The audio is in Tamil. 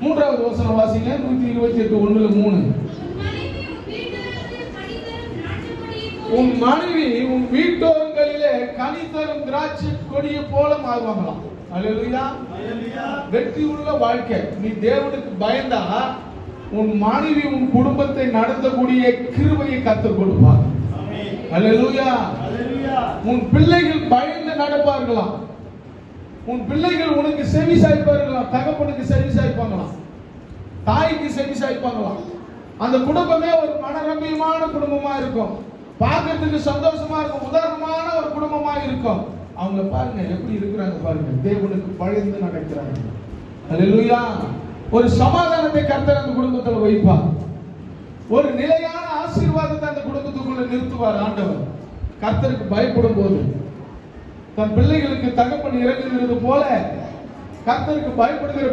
மூன்றாவது வசனம் வாசிங்க. 128:1-3. உன் மனைவி உன் வீட்டோரங்களிலே கனி தரும் திராட்சை கொடியை போல மாறுவாங்களாம். அல்லேலூயா. வெற்றி உள்ள வாழ்க்கை. நீ தேவனுக்கு பயந்தா உன் மனைவி உன் குடும்பத்தை நடத்தக்கூடிய கிருபையை கர்த்தர் கொடுப்பார். அல்லேலூயா. உன் பிள்ளைகள் பயந்து நடப்பார்களாம். உன் பிள்ளைகள் உனக்கு செவி சாய்ப்பார்களாம். தகப்பனுக்கு செவி சாய்ப்பாங்களாம், தாய்க்கு செவி சாய்ப்பாங்களாம். அந்த குடும்பமே ஒரு மனரம்யமான குடும்பமா இருக்கும், பார்க்கறதுக்கு சந்தோஷமா இருக்கும், உதாரணமான ஒரு குடும்பமா இருக்கும். அவங்க பாருங்க எப்படி இருக்கிறாங்க பாருங்க, தேவனுக்கு பயந்து நடக்கிறாங்க. அல்லேலூயா. ஒரு சமாதானத்தை கர்த்தர் அந்த குடும்பத்துல வைப்பார். ஒரு நிலையான ஆசீர்வாதத்தை அந்த குடும்பத்துக்குள்ள நிறுத்துவார் ஆண்டவர். கர்த்தருக்கு பயப்படும் போது தன் பிள்ளைகளுக்கு தகப்பன் இறங்குகிறது போல கர்த்தருக்கு பயப்படுகிற